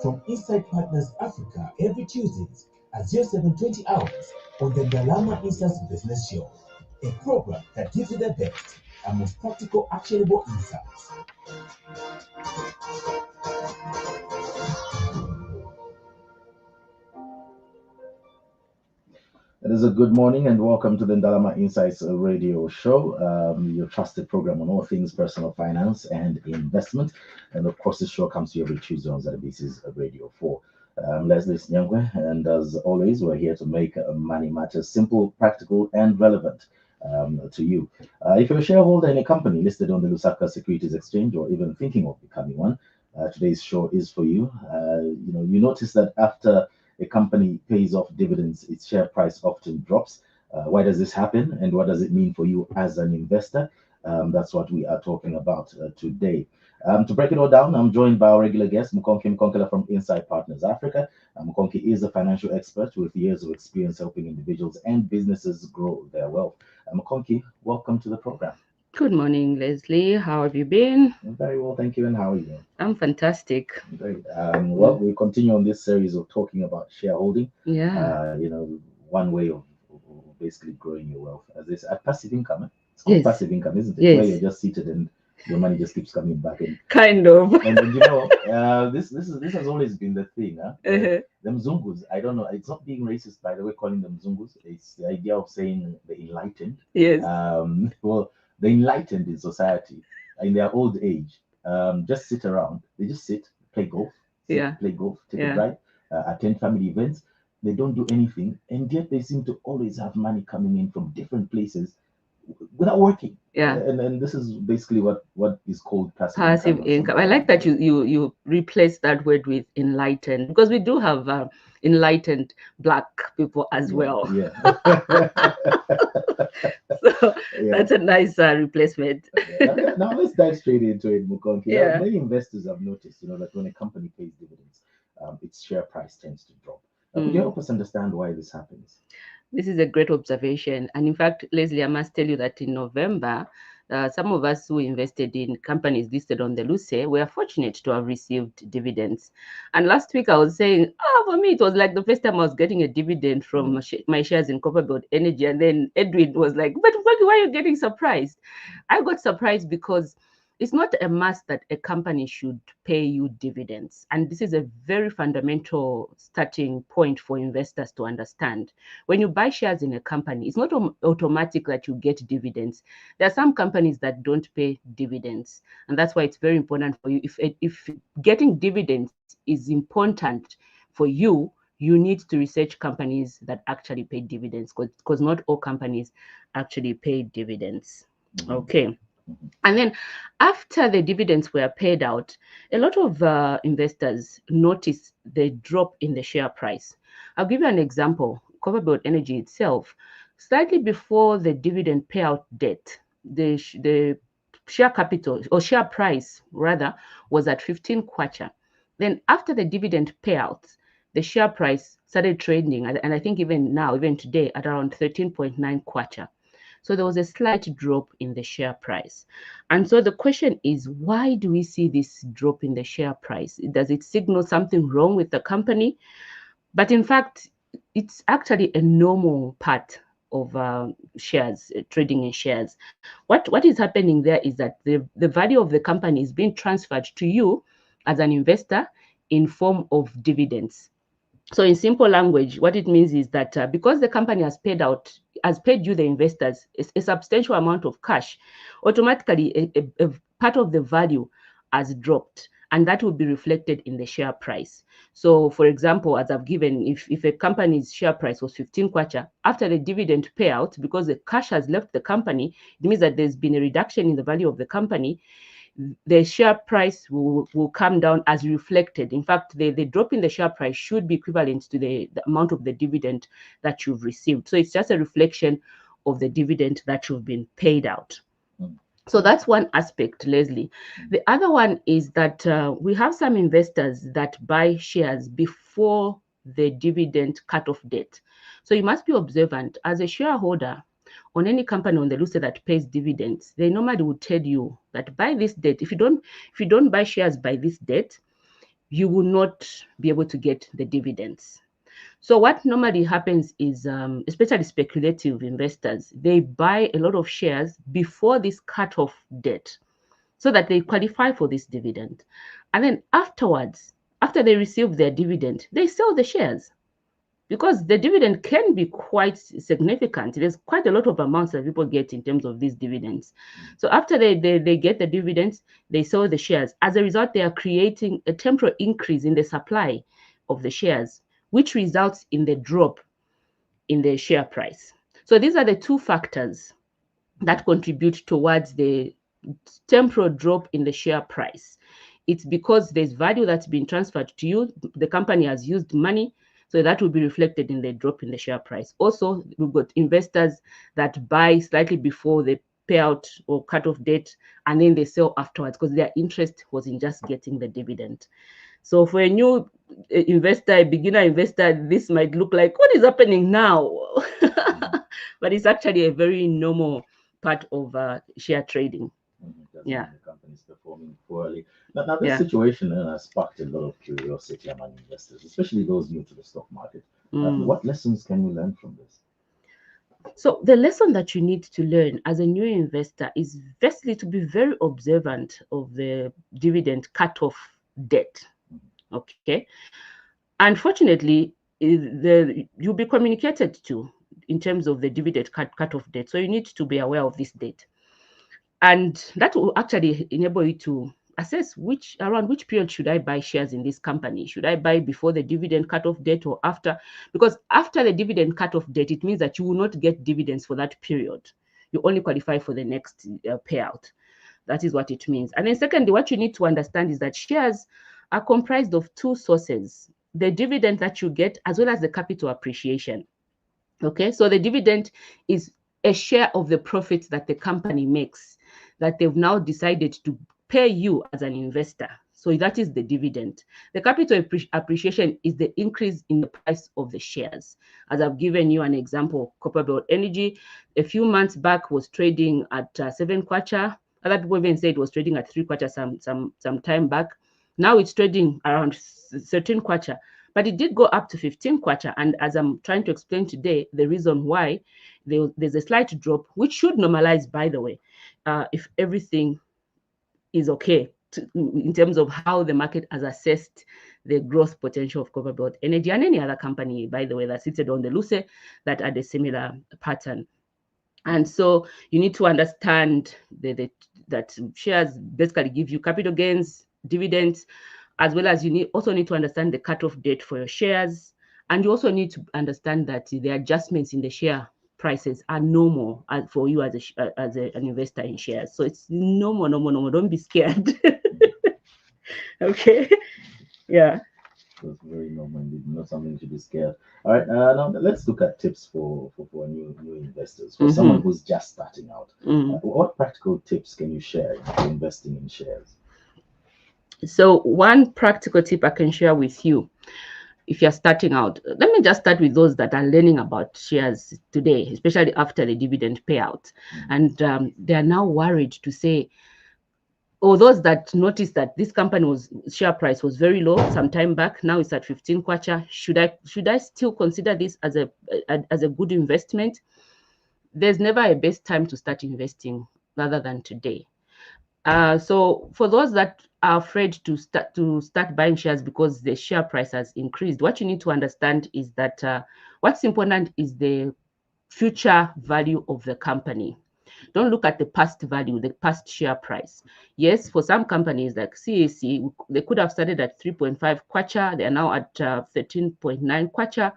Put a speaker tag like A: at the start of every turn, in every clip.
A: from Inside Partners Africa every Tuesdays at 0720 hours on the Dalama Insights Business Show, a program that gives you the best and most practical, actionable insights.
B: It is a good morning and welcome to the Dalama Insights radio show, your trusted program on all things personal finance and investment. And of course, this show comes to you every Tuesday on ZBC's Radio 4. Leslie Nyangwe, and as always, we're here to make money matters simple, practical, and relevant to you. If you're a shareholder in a company listed on the Lusaka Securities Exchange or even thinking of becoming one, today's show is for you. You notice that after a company pays off dividends, its share price often drops. Why does this happen, and what does it mean for you as an investor? That's what we are talking about today. To break it all down, I'm joined by our regular guest, Mukonki Mkonkela from Inside Partners Africa. Mukonki is a financial expert with years of experience helping individuals and businesses grow their wealth. Mukonki, welcome to the program.
C: Good morning, Leslie. How have you been?
B: Very well, thank you. And how are you?
C: I'm fantastic.
B: Great. Well, we continue on this series of talking about shareholding.
C: Yeah.
B: One way of basically growing your wealth as this passive income. It's called passive income, isn't it?
C: Yes.
B: Where you're just seated and your money just keeps coming back in.
C: Kind of.
B: And this has always been the thing. Them Zungus, I don't know. It's not being racist, by the way, calling them Zungus. It's the idea of saying the enlightened.
C: Yes.
B: Well, the enlightened in society, in their old age, just sit around. They just sit, play golf, play golf, take a drive, attend family events. They don't do anything, and yet they seem to always have money coming in from different places without working.
C: Yeah.
B: And this is basically what is called
C: passive income. I like that you replace that word with enlightened, because we do have enlightened Black people as well.
B: Yeah.
C: So that's a nice replacement.
B: Now let's dive straight into it, Mukonki.
C: Yeah.
B: Many investors have noticed, that when a company pays dividends, its share price tends to drop. Could you help us understand why this happens?
C: This is a great observation. And in fact, Leslie, I must tell you that in November, some of us who invested in companies listed on the LUSE were fortunate to have received dividends. And last week I was saying, for me, it was like the first time I was getting a dividend from my shares in Copperbelt Energy. And then Edwin was like, but why are you getting surprised? I got surprised because it's not a must that a company should pay you dividends. And this is a very fundamental starting point for investors to understand. When you buy shares in a company, it's not automatic that you get dividends. There are some companies that don't pay dividends. And that's why it's very important for you. If getting dividends is important for you, you need to research companies that actually pay dividends, because not all companies actually pay dividends. Okay. And then after the dividends were paid out, a lot of investors noticed the drop in the share price. I'll give you an example. Copperbelt Energy itself, slightly before the dividend payout date, the share capital, or share price rather, was at 15 kwacha. Then after the dividend payout, the share price started trading, and I think even today, at around 13.9 kwacha. So there was a slight drop in the share price. And so the question is, why do we see this drop in the share price? Does it signal something wrong with the company? But in fact, it's actually a normal part of shares, trading in shares. What is happening there is that the value of the company is being transferred to you as an investor in form of dividends. So in simple language, what it means is that because the company has paid you, the investors, a substantial amount of cash, automatically a part of the value has dropped, and that will be reflected in the share price. So for example, as I've given, if a company's share price was 15 kwacha, after the dividend payout, because the cash has left the company, it means that there's been a reduction in the value of the company. The share price will come down as reflected. In fact, the drop in the share price should be equivalent to the amount of the dividend that you've received. So it's just a reflection of the dividend that you've been paid out. So that's one aspect, Leslie. The other one is that we have some investors that buy shares before the dividend cutoff date. So you must be observant as a shareholder on any company on the LUSE that pays dividends. They normally would tell you that by this date, if you don't buy shares by this date, you will not be able to get the dividends. So what normally happens is, especially speculative investors, they buy a lot of shares before this cutoff date so that they qualify for this dividend. And then afterwards, after they receive their dividend, they sell the shares because the dividend can be quite significant. There's quite a lot of amounts that people get in terms of these dividends. So after they get the dividends, they sell the shares. As a result, they are creating a temporary increase in the supply of the shares, which results in the drop in the share price. So these are the two factors that contribute towards the temporal drop in the share price. It's because there's value that's been transferred to you. The company has used money, so that will be reflected in the drop in the share price. Also, we've got investors that buy slightly before the payout or cutoff date, and then they sell afterwards because their interest was in just getting the dividend. So for a new investor, a beginner investor, this might look like, what is happening now? But it's actually a very normal part of share trading.
B: Yeah. The company's performing poorly. Now this situation has sparked a lot of curiosity among investors, especially those new to the stock market. What lessons can we learn from this?
C: So the lesson that you need to learn as a new investor is firstly to be very observant of the dividend cutoff date. Okay. Unfortunately, you'll be communicated to in terms of the dividend cutoff date. So you need to be aware of this date. And that will actually enable you to assess around which period should I buy shares in this company. Should I buy before the dividend cutoff date or after? Because after the dividend cutoff date, it means that you will not get dividends for that period. You only qualify for the next payout. That is what it means. And then secondly, what you need to understand is that shares are comprised of two sources: the dividend that you get as well as the capital appreciation. Okay, so the dividend is a share of the profits that the company makes that they've now decided to pay you as an investor. So that is the dividend. The capital appreciation is the increase in the price of the shares. As I've given you an example, Copper Belt Energy a few months back was trading at 7 kwacha. Other people even said it was trading at 3 kwacha some time back. Now it's trading around 13 kwacha, but it did go up to 15 kwacha. And as I'm trying to explain today, the reason why there's a slight drop, which should normalize, by the way, if everything is okay in terms of how the market has assessed the growth potential of Copper Belt Energy and any other company, by the way, that's seated on the LUCE that had a similar pattern. And so you need to understand that shares basically give you capital gains, dividends, as well as you also need to understand the cutoff date for your shares. And you also need to understand that the adjustments in the share prices are normal for you as an investor in shares. So it's normal. Don't be scared. Okay. Yeah.
B: That's very normal, not something to be scared. All right, now let's look at tips for new investors, for someone who's just starting out. What practical tips can you share for investing in shares?
C: So one practical tip I can share with you, if you're starting out, let me just start with those that are learning about shares today, especially after the dividend payout. And they are now worried to say, or those that noticed that this company share price was very low some time back, now it's at 15 kwacha. Should I still consider this as a good investment? There's never a best time to start investing rather than today. So for those that are afraid to start buying shares because the share price has increased, what you need to understand is that what's important is the future value of the company. Don't look at the past value, the past share price. Yes, for some companies like CAC, they could have started at 3.5 kwacha. They are now at 13.9 kwacha.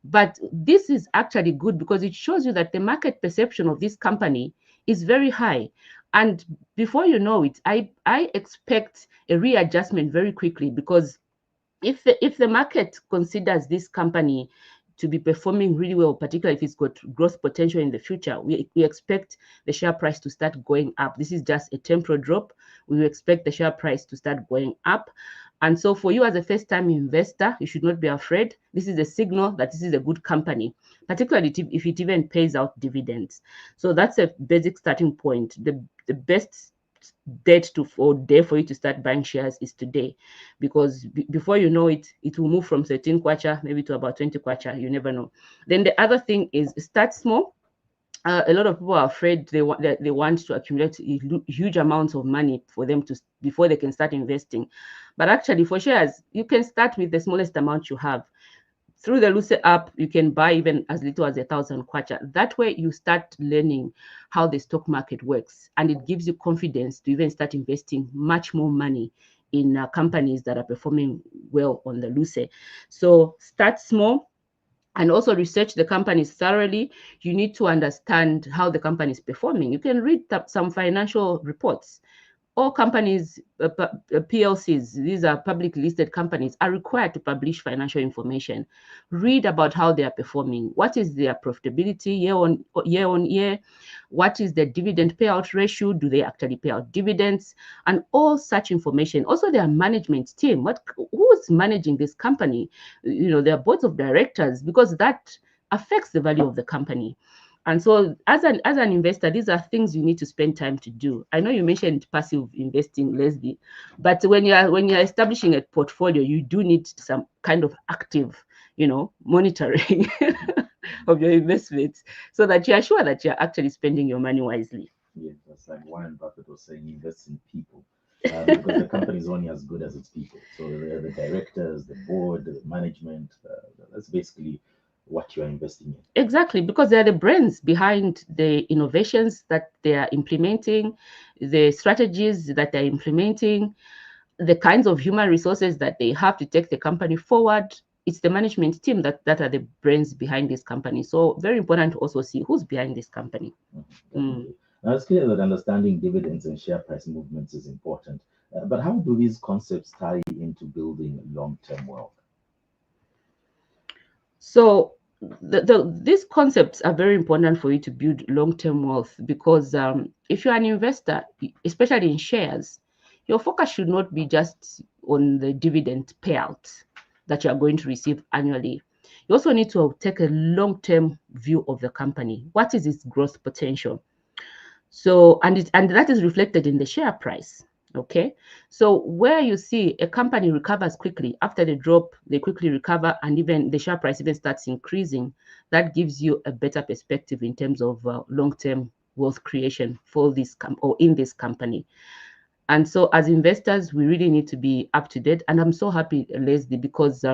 C: But this is actually good because it shows you that the market perception of this company is very high. And before you know it, I expect a readjustment very quickly, because if the market considers this company to be performing really well, particularly if it's got growth potential in the future, we expect the share price to start going up. This is just a temporary drop. We expect the share price to start going up. And so for you as a first-time investor, you should not be afraid. This is a signal that this is a good company, particularly if it even pays out dividends. So that's a basic starting point. The best best date or day for you to start buying shares is today, because before you know it, it will move from 13 kwacha maybe to about 20 kwacha. You never know. Then the other thing is start small. A lot of people are afraid they want to accumulate huge amounts of money for them to before they can start investing. But actually, for shares, you can start with the smallest amount you have. Through the Luce app, you can buy even as little as 1,000 kwacha. That way, you start learning how the stock market works, and it gives you confidence to even start investing much more money in companies that are performing well on the Luce. So start small, and also research the companies thoroughly. You need to understand how the company is performing. You can read some financial reports. All companies, PLCs, these are public listed companies, are required to publish financial information. Read about how they are performing. What is their profitability year on year? What is the dividend payout ratio? Do they actually pay out dividends? And all such information. Also, their management team. Who's managing this company? Their boards of directors, because that affects the value of the company. And so as an investor, these are things you need to spend time to do. I know you mentioned passive investing, Leslie, but when you're establishing a portfolio, you do need some kind of active, monitoring of your investments, so that you're sure that you're actually spending your money wisely.
B: Yeah, that's like Warren Buffett was saying, invest in people. Because the company is only as good as its people. So the directors, the board, the management, that's basically what you are investing in.
C: Exactly, because they're the brains behind the innovations that they are implementing, the strategies that they're implementing, the kinds of human resources that they have to take the company forward. It's the management team that are the brains behind this company. So very important to also see who's behind this company.
B: Now, it's clear that understanding dividends and share price movements is important. But how do these concepts tie into building long-term wealth?
C: So these concepts are very important for you to build long-term wealth, because if you're an investor, especially in shares, your focus should not be just on the dividend payout that you are going to receive annually. You also need to take a long-term view of the company. What is its growth potential? So, and that is reflected in the share price. Okay, so where you see a company recovers quickly after the drop, they quickly recover, and even the share price even starts increasing, that gives you a better perspective in terms of long-term wealth creation for this in this company. And so as investors, we really need to be up to date. And I'm so happy, Leslie, because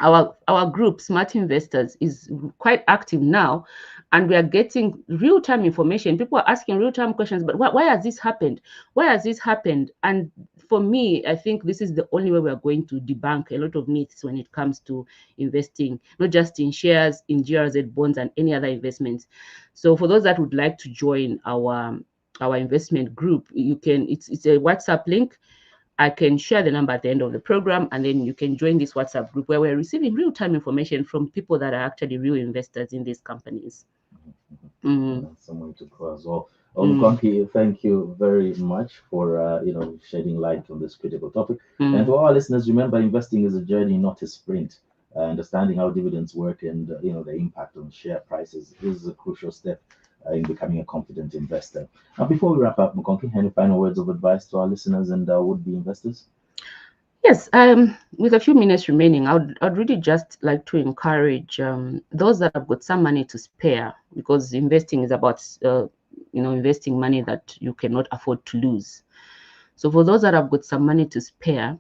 C: our group, Smart Investors, is quite active now, and we are getting real-time information. People are asking real-time questions, but why has this happened? Why has this happened? And for me, I think this is the only way we are going to debunk a lot of myths when it comes to investing, not just in shares, in GRZ bonds, and any other investments. So for those that would like to join our investment group, you can, it's a WhatsApp link. I can share the number at the end of the program, and then you can join this WhatsApp group where we're receiving real-time information from people that are actually real investors in these companies.
B: Someone to go as well. Mkonki, thank you very much for shedding light on this critical topic. And to all our listeners, remember, investing is a journey, not a sprint. Understanding how dividends work and the impact on share prices is a crucial step in becoming a confident investor. Now, before we wrap up, Mkonki, any final words of advice to our listeners and would-be investors?
C: Yes, with a few minutes remaining, I'd really just like to encourage those that have got some money to spare, because investing is about investing money that you cannot afford to lose. So for those that have got some money to spare,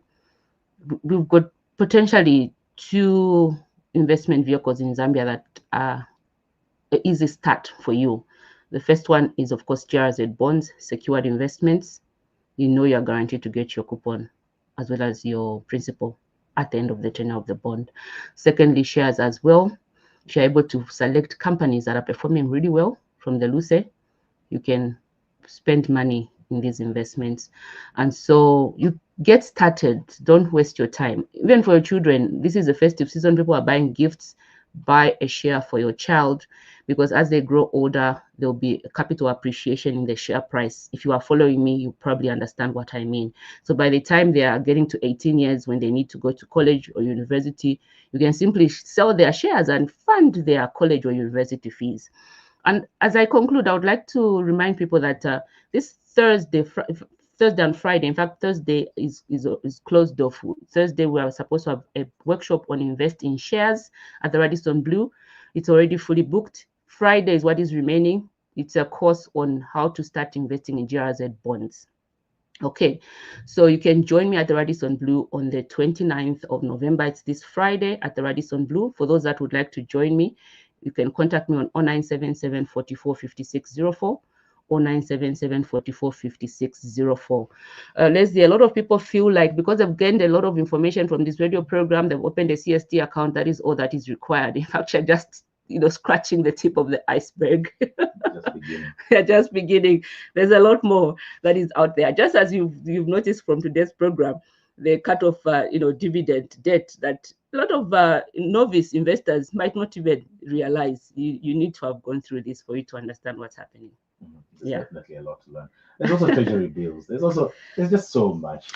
C: we've got potentially 2 investment vehicles in Zambia that are an easy start for you. The first one is, of course, GRZ bonds, secured investments. You're guaranteed to get your coupon as well as your principal at the end of the tenure of the bond. Secondly, shares as well. If you're able to select companies that are performing really well from the Luce, you can spend money in these investments. And so you get started. Don't waste your time. Even for your children, this is the festive season. People are buying gifts. Buy a share for your child, because as they grow older, there'll be a capital appreciation in the share price. If you are following me, you probably understand what I mean. So by the time they are getting to 18 years, when they need to go to college or university, you can simply sell their shares and fund their college or university fees. And as I conclude, I would like to remind people that this Thursday, Thursday and Friday. In fact, Thursday is closed off. Thursday we are supposed to have a workshop on invest in shares at the Radisson Blu. It's already fully booked. Friday is what is remaining. It's a course on how to start investing in GRZ bonds. Okay, so you can join me at the Radisson Blu on the 29th of November. It's this Friday at the Radisson Blu. For those that would like to join me, you can contact me on 0977 44 56 04 or 977 44 56 04. Leslie, a lot of people feel like because they've gained a lot of information from this radio program, they've opened a CST account. That is all that is required. In fact, you're just scratching the tip of the iceberg. They're just beginning. There's a lot more that is out there. Just as you've noticed from today's program, the cut off, dividend debt that a lot of novice investors might not even realize. You need to have gone through this for you to understand what's happening.
B: There's definitely a lot to learn. There's also treasury bills. There's just so much.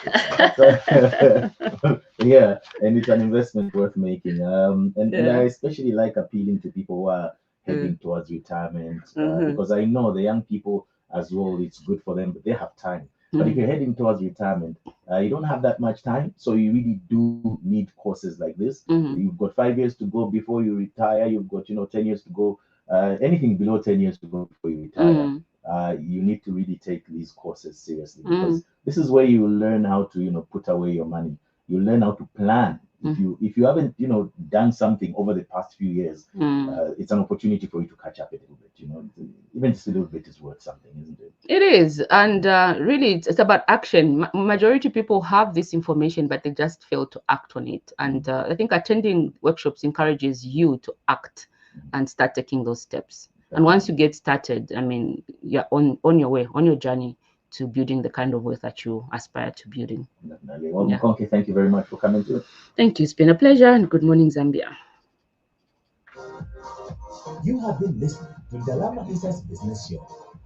B: Yeah, and it's an investment worth making. And I especially like appealing to people who are heading towards retirement, because I know the young people as well, it's good for them, but they have time. But if you're heading towards retirement, you don't have that much time. So you really do need courses like this. You've got 5 years to go before you retire. You've got 10 years to go. Anything below 10 years to go before you retire. You need to really take these courses seriously, because this is where you learn how to put away your money. You learn how to plan. If you haven't done something over the past few years, it's an opportunity for you to catch up a little bit. Even just a little bit is worth something, isn't it?
C: It is, and really it's about action. Majority of people have this information, but they just fail to act on it. And I think attending workshops encourages you to act and start taking those steps. And once you get started, I mean, you're on your way, on your journey to building the kind of wealth that you aspire to building.
B: Definitely. Well, Mkonke, thank you very much for coming to.
C: Thank you. It's been a pleasure, and good morning, Zambia.
A: You have been listening to Dalama Insights Business Show.